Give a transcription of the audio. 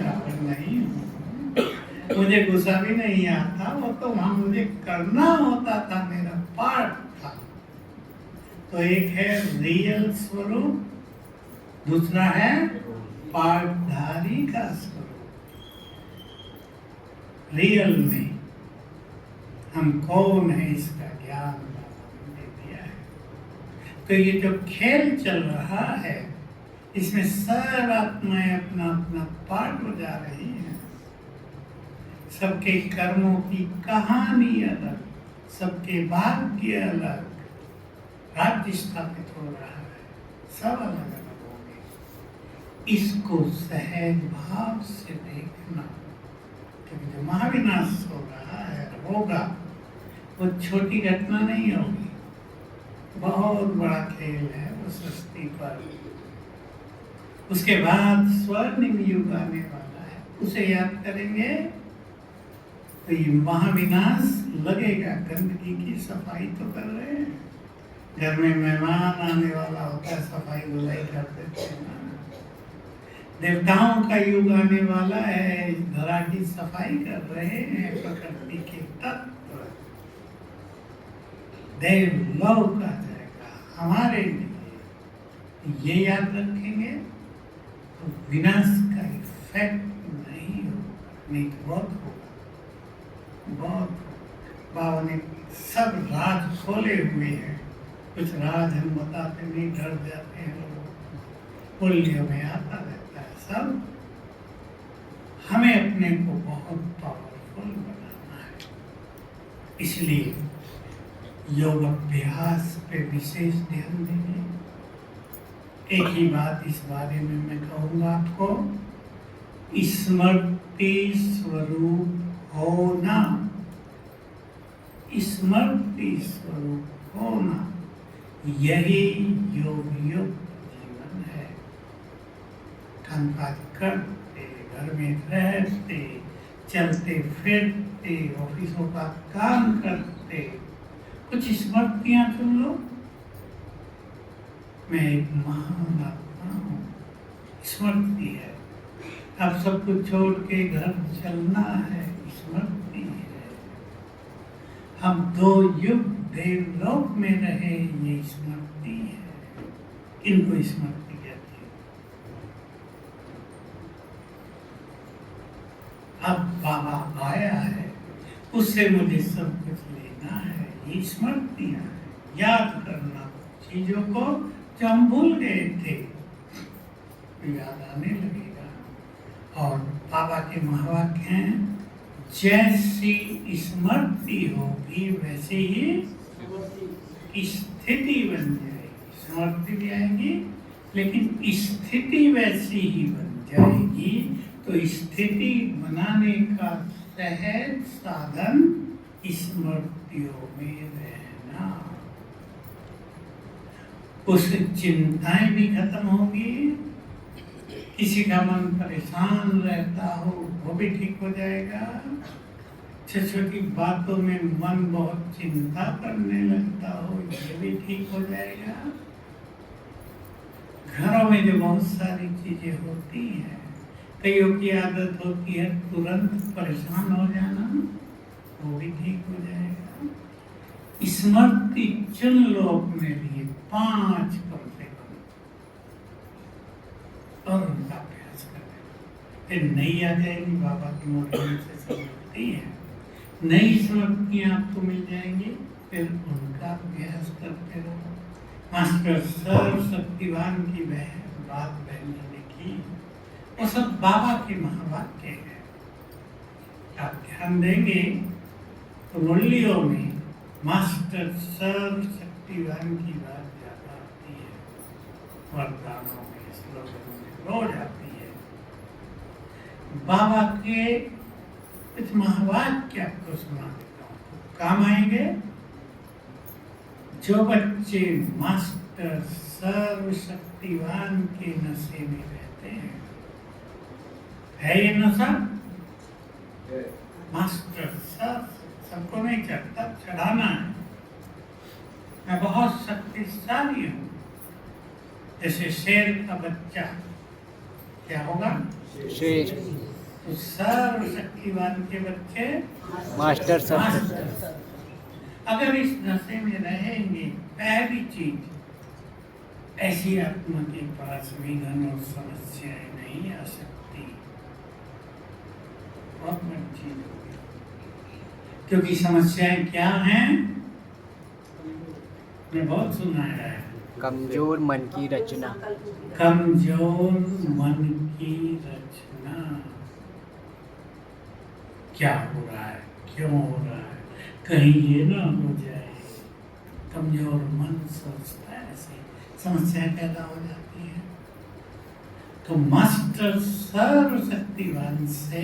बराबर नहीं हूँ। मुझे गुस्सा भी नहीं आता, वो तो वहां मुझे करना होता था, मेरा पार्ट था। तो एक है रियल स्वरूप, दूसरा है पार्टधारी का स्वरूप। रियल में हम कौन है इसका ज्ञान दे दिया है। तो ये जो खेल चल रहा है, इसमें सब आत्माएं अपना अपना पार्ट बजा रही हैं। सबके कर्मों की कहानी अलग, सबके भाग्य अलग, राज्य स्थापित हो रहा है, सब अलग अलग होंगे। इसको सहज भाव से देखना, क्योंकि जो महाविनाश हो रहा है, होगा, वो छोटी घटना नहीं होगी, बहुत बड़ा खेल है वो सृष्टि पर। उसके बाद स्वर्णिम युग आने वाला है, उसे याद करेंगे तो ये महाविनाश लगेगा। गंदगी की सफाई तो कर रहे हैं, घर में मेहमान आने वाला होता है, सफाई धुलाई कर देते हैं ना। देवताओं का युग आने वाला है, इस धरा की सफाई कर रहे हैं प्रकृति के तत्व। देवलोक आ जाएगा हमारे लिए, ये याद रखेंगे तो विनाश का इफेक्ट नहीं होगा, नहीं तो बहुत होगा, बहुत। बाबा ने सब राज खोले हुए हैं, कुछ राज हम बताते नहीं, डर जाते हैं लोग, पुलियों में आता रहता है सब। हमें अपने को बहुत पावरफुल बनाना है, इसलिए योग अभ्यास पे विशेष ध्यान देंगे। एक ही बात इस बारे में मैं कहूँगा आपको, स्मृति स्वरूप होना, स्मृति स्वरूप होना, यही योग युक्त जीवन है। कामकाज करते, घर में रहते, चलते फिरते, ऑफिसों का काम करते, कुछ स्मृतियां चुन लो। मैं एक महान आत्मा हूँ, स्मृति है। अब सब कुछ छोड़ के घर चलना है, स्मृति है। हम 2 युग देवलोक में रहे, ये स्मृति है। इनको स्मृति कहते हैं। अब बाबा आया है, उससे मुझे सब कुछ लेना है, ये स्मृतियां हैं। याद करना चीजों को जो हम भूल गए थे, तो याद आने लगेगा। और बाबा के महावाक्य हैं, जैसी स्मृति होगी वैसे ही स्थिति बन जाएगी। स्मृति भी आएगी, लेकिन स्थिति वैसी ही बन जाएगी। तो स्थिति बनाने का सहज साधन स्मृतियों में रहना। उससे चिंताएं भी खत्म होंगी। किसी का मन परेशान रहता हो, वो भी ठीक हो जाएगा। छोटी छोटी बातों में मन बहुत चिंता करने लगता हो, ये भी ठीक हो जाएगा। घरों में जो बहुत सारी चीजें होती हैं, कईयों की आदत होती है तुरंत परेशान हो जाना, वो भी ठीक हो जाएगा। स्मृति चुन लो अपने लिए 5 कम से कम, और उनका अभ्यास करें। फिर नई आ जाएगी, बाबा की मोटी से समझती है, नई स्मृतियां आपको मिल जाएंगी, फिर उनका अभ्यास करते रहो। मास्टर सर्वशक्तिवान की बात बहन ने की, वो सब बाबा के महावाक्य है। आप ध्यान देंगे तो मुरलियों में मास्टर सर्वशक्तिवान की बात ज्यादा आती है, वरदानों में, श्लोकों में रोज आती है। बाबा के कुछ महावाक्य आपको सुना देता हूँ, काम आएंगे। जो बच्चे मास्टर सर्वशक्तिवान के नशे में रहते हैं, है ये नशा? मास्टर सबको नहीं चढ़ता, चढ़ाना है। मैं बहुत शक्तिशाली हूँ, जैसे शेर का बच्चा क्या होगा? शेर। तो सर्वशक्तिवान के बच्चे मास्टर सब मास्टर। अगर इस नशे में रहेंगे, पहली चीज ऐसी आत्मा के पास विघ्न और समस्याएं नहीं आ सकती। बहुत बड़ी चीज होगी, क्योंकि समस्याएं क्या हैं? मैं बहुत सुना है, कमजोर मन की रचना। कमजोर मन की रचना। क्या हो रहा है, क्यों हो रहा है, कहीं ये ना हो जाए। कमजोर मन सोचता है, ऐसे समस्या पैदा हो जाती है। तो मास्टर सर्वशक्तिवान से